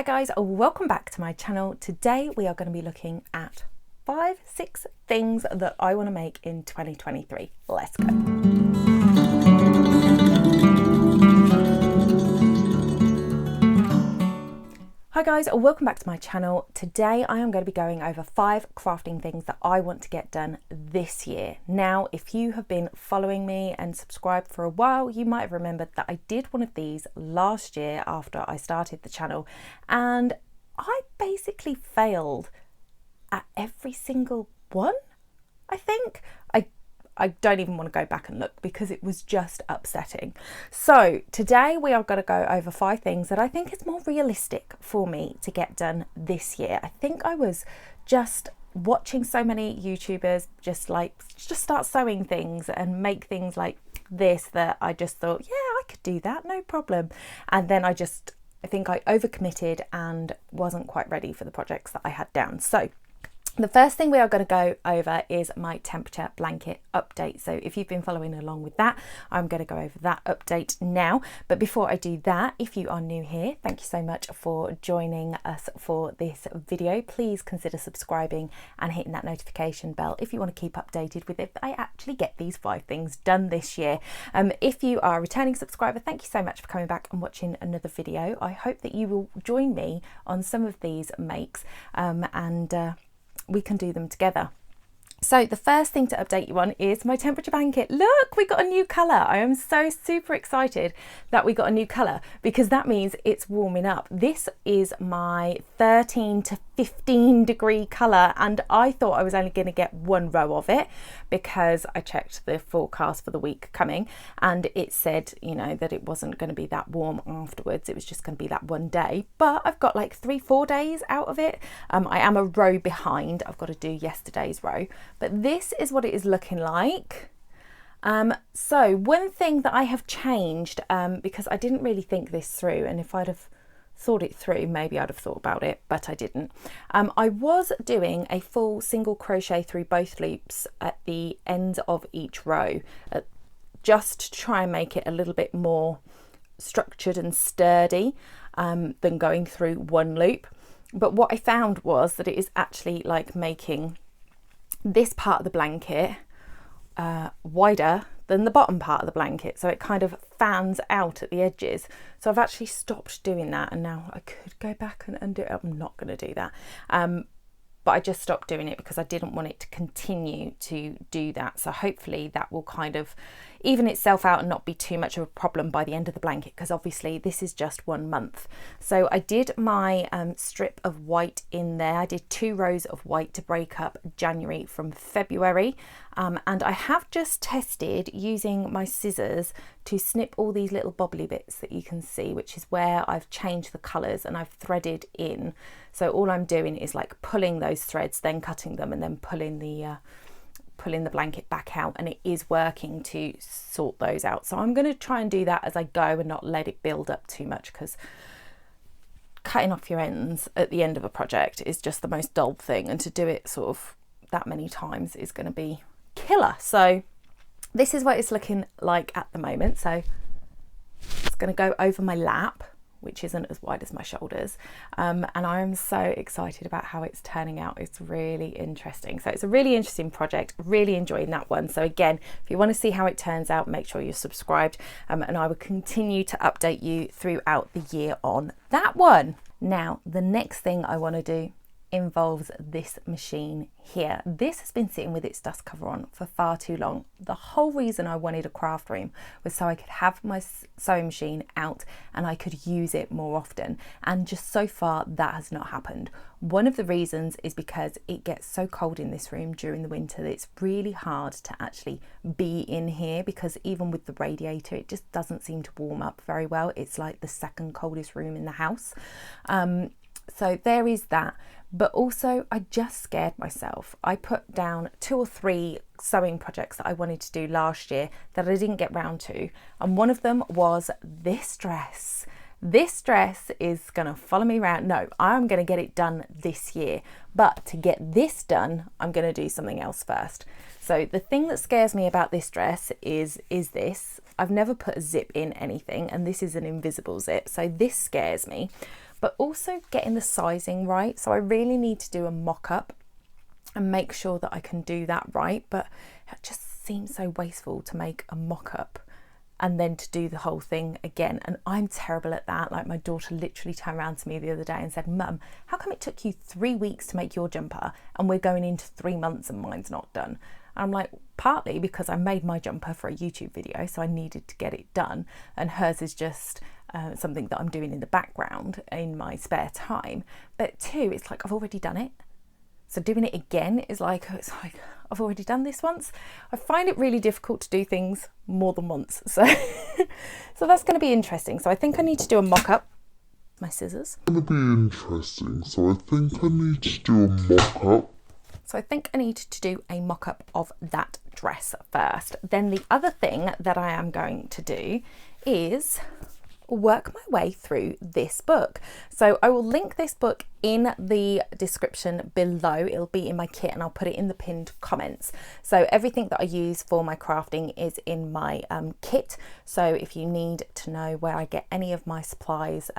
Hi guys, welcome back to my channel. Today we are going to be looking at 5-6 things that I want to make in 2023. Let's go. Hi guys, welcome back to my channel. Today I am going to be going over 5 crafting things that I want to get done this year. Now, if you have been following me and subscribed for a while, you might have remembered that I did one of these last year after I started the channel, and I basically failed at every single one, I think. I don't even want to go back and look because it was just upsetting. So today we are going to go over 5 things that I think is more realistic for me to get done this year. I think I was just watching so many YouTubers just start sewing things and make things like this that I just thought, yeah, I could do that, no problem. And then I think I overcommitted and wasn't quite ready for the projects that I had down. So the first thing we are going to go over is my temperature blanket update. So if you've been following along with that, I'm going to go over that update now. But before I do that, if you are new here, thank you so much for joining us for this video. Please consider subscribing and hitting that notification bell if you want to keep updated with if I actually get these 5 things done this year. If you are a returning subscriber, thank you so much for coming back and watching another video. I hope that you will join me on some of these makes and we can do them together. So the first thing to update you on is my temperature blanket. Look, we got a new colour. I am so super excited that we got a new colour because that means it's warming up. This is my 13 to 15 degree colour, and I thought I was only going to get one row of it because I checked the forecast for the week coming and it said, you know, that it wasn't going to be that warm afterwards. It was just going to be that one day, but I've got like 3-4 days out of it. I am a row behind. I've got to do yesterday's row. But this is what it is looking like. So one thing that I have changed, because I didn't really think this through, and if I'd have thought it through, maybe I'd have thought about it, but I didn't. I was doing a full single crochet through both loops at the ends of each row, just to try and make it a little bit more structured and sturdy than going through one loop. But what I found was that it is actually like making this part of the blanket wider than the bottom part of the blanket, so it kind of fans out at the edges. So I've actually stopped doing that, and now I could go back and undo it. I'm not going to do that, but I just stopped doing it because I didn't want it to continue to do that. So hopefully that will kind of even itself out and not be too much of a problem by the end of the blanket, because obviously this is just 1 month. So I did my strip of white in there. I did 2 rows of white to break up January from February, and I have just tested using my scissors to snip all these little bobbly bits that you can see, which is where I've changed the colours and I've threaded in. So all I'm doing is like pulling those threads, then cutting them, and then pulling the blanket back out, and it is working to sort those out. So I'm going to try and do that as I go and not let it build up too much, because cutting off your ends at the end of a project is just the most dull thing, and to do it sort of that many times is going to be killer. So this is what it's looking like at the moment. So it's going to go over my lap, which isn't as wide as my shoulders, and I am so excited about how it's turning out. It's really interesting. So it's a really interesting project, really enjoying that one. So again, if you want to see how it turns out, make sure you're subscribed, and I will continue to update you throughout the year on that one. Now, the next thing I want to do involves this machine here. This has been sitting with its dust cover on for far too long. The whole reason I wanted a craft room was so I could have my sewing machine out and I could use it more often, and just so far that has not happened. One of the reasons is because it gets so cold in this room during the winter that it's really hard to actually be in here, because even with the radiator it just doesn't seem to warm up very well. It's like the second coldest room in the house. So there is that. But also I just scared myself. I put down 2 or 3 sewing projects that I wanted to do last year that I didn't get round to, and one of them was this dress. This dress is going to follow me around. No, I'm going to get it done this year, but to get this done I'm going to do something else first. So the thing that scares me about this dress is this. I've never put a zip in anything, and this is an invisible zip, so this scares me. but also getting the sizing right. So I really need to do a mock-up and make sure that I can do that right, but it just seems so wasteful to make a mock-up and then to do the whole thing again. And I'm terrible at that. Like, my daughter literally turned around to me the other day and said, Mum, how come it took you 3 weeks to make your jumper and we're going into 3 months and mine's not done? And I'm like, partly because I made my jumper for a YouTube video, so I needed to get it done, and hers is just something that I'm doing in the background in my spare time. But two, it's like I've already done it. So doing it again is like, it's like I've already done this once. I find it really difficult to do things more than once. So, so that's going to be interesting. So I think I need to do a mock-up. My scissors. It's going to be interesting. So I think I need to do a mock-up. So I think I need to do a mock-up of that dress first. Then the other thing that I am going to do is work my way through this book. So I will link this book in the description below. It'll be in my kit and I'll put it in the pinned comments. So everything that I use for my crafting is in my kit. So if you need to know where I get any of my supplies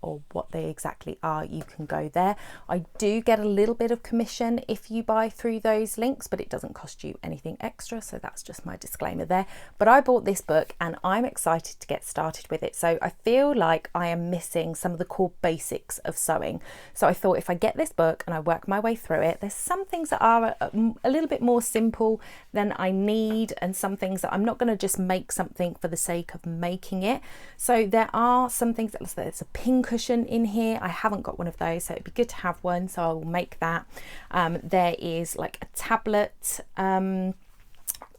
or what they exactly are, you can go there. I do get a little bit of commission if you buy through those links, but it doesn't cost you anything extra. So that's just my disclaimer there. But I bought this book and I'm excited to get started with it. So I feel like I am missing some of the core basics of sewing. So I thought if I get this book and I work my way through it, there's some things that are a little bit more simple than I need, and some things that I'm not going to just make something for the sake of making it. So there are some things that, there's a pin cushion in here. I haven't got one of those, so it'd be good to have one, so I will make that. There is like a tablet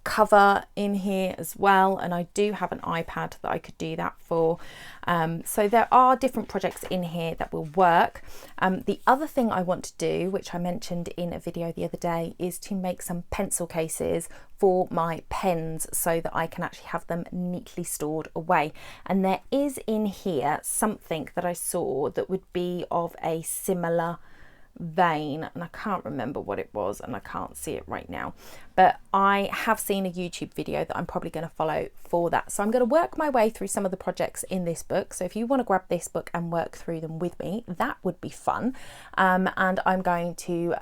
cover in here as well, and I do have an iPad that I could do that for. So there are different projects in here that will work. The other thing I want to do, which I mentioned in a video the other day, is to make some pencil cases for my pens so that I can actually have them neatly stored away. And there is in here something that I saw that would be of a similar vein, and I can't remember what it was and I can't see it right now, but I have seen a YouTube video that I'm probably going to follow for that. So I'm going to work my way through some of the projects in this book. So if you want to grab this book and work through them with me, that would be fun. And I'm going to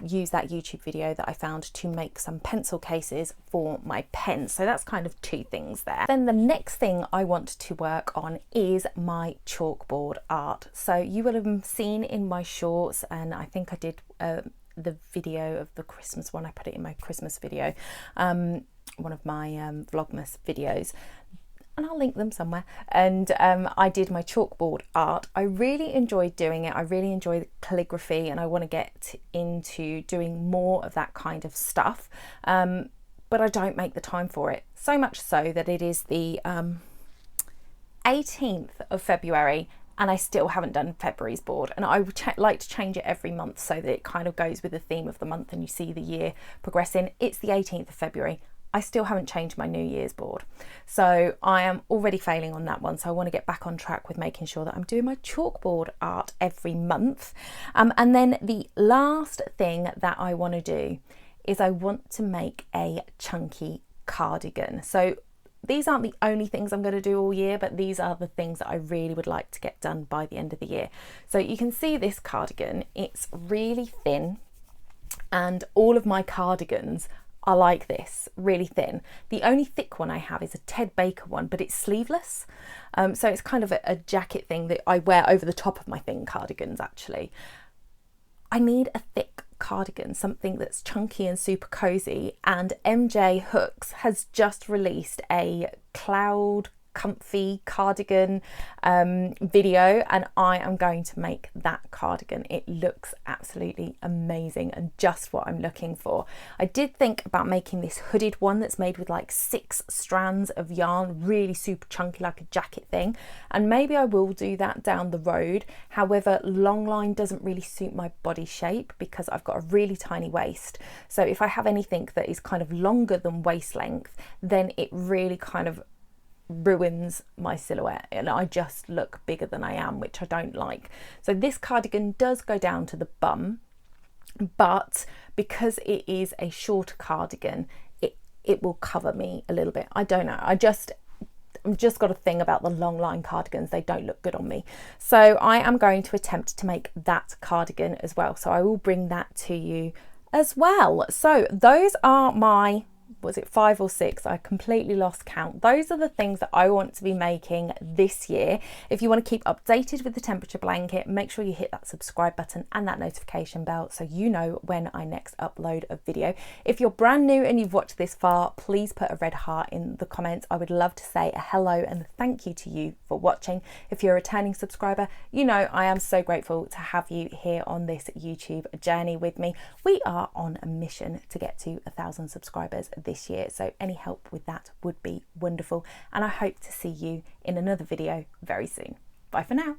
use that YouTube video that I found to make some pencil cases for my pens. So that's kind of two things there. Then the next thing I want to work on is my chalkboard art. So you will have seen in my shorts, and I think I did the video of the Christmas one. I put it in my Christmas video, one of my Vlogmas videos, and I'll link them somewhere. And I did my chalkboard art. I really enjoyed doing it. I really enjoy the calligraphy, and I want to get into doing more of that kind of stuff, but I don't make the time for it. So much so that it is the 18th of February and I still haven't done February's board, and I would like to change it every month so that it kind of goes with the theme of the month and you see the year progressing. It's the 18th of February. I still haven't changed my New Year's board, so I am already failing on that one. So I want to get back on track with making sure that I'm doing my chalkboard art every month. And then the last thing that I want to do is I want to make a chunky cardigan. So these aren't the only things I'm going to do all year, but these are the things that I really would like to get done by the end of the year. So you can see this cardigan, it's really thin, and all of my cardigans are like this, really thin. The only thick one I have is a Ted Baker one, but it's sleeveless. So it's kind of a jacket thing that I wear over the top of my thin cardigans actually. I need a thick cardigan, something that's chunky and super cozy, and MJ Hooks has just released a cloud comfy cardigan video, and I am going to make that cardigan. It looks absolutely amazing and just what I'm looking for. I did think about making this hooded one that's made with like 6 strands of yarn, really super chunky, like a jacket thing, and maybe I will do that down the road. However, long line doesn't really suit my body shape because I've got a really tiny waist, so if I have anything that is kind of longer than waist length, then it really kind of ruins my silhouette and I just look bigger than I am, which I don't like. So this cardigan does go down to the bum, but because it is a shorter cardigan, it will cover me a little bit. I don't know, I've just got a thing about the long line cardigans. They don't look good on me. So I am going to attempt to make that cardigan as well. So I will bring that to you as well. So those are my, was it 5 or 6? I completely lost count. Those are the things that I want to be making this year. If you want to keep updated with the temperature blanket, make sure you hit that subscribe button and that notification bell so you know when I next upload a video. If you're brand new and you've watched this far, please put a red heart in the comments. I would love to say a hello and a thank you to you for watching. If you're a returning subscriber, you know I am so grateful to have you here on this YouTube journey with me. We are on a mission to get to 1,000 subscribers this year, so any help with that would be wonderful, and I hope to see you in another video very soon. Bye for now.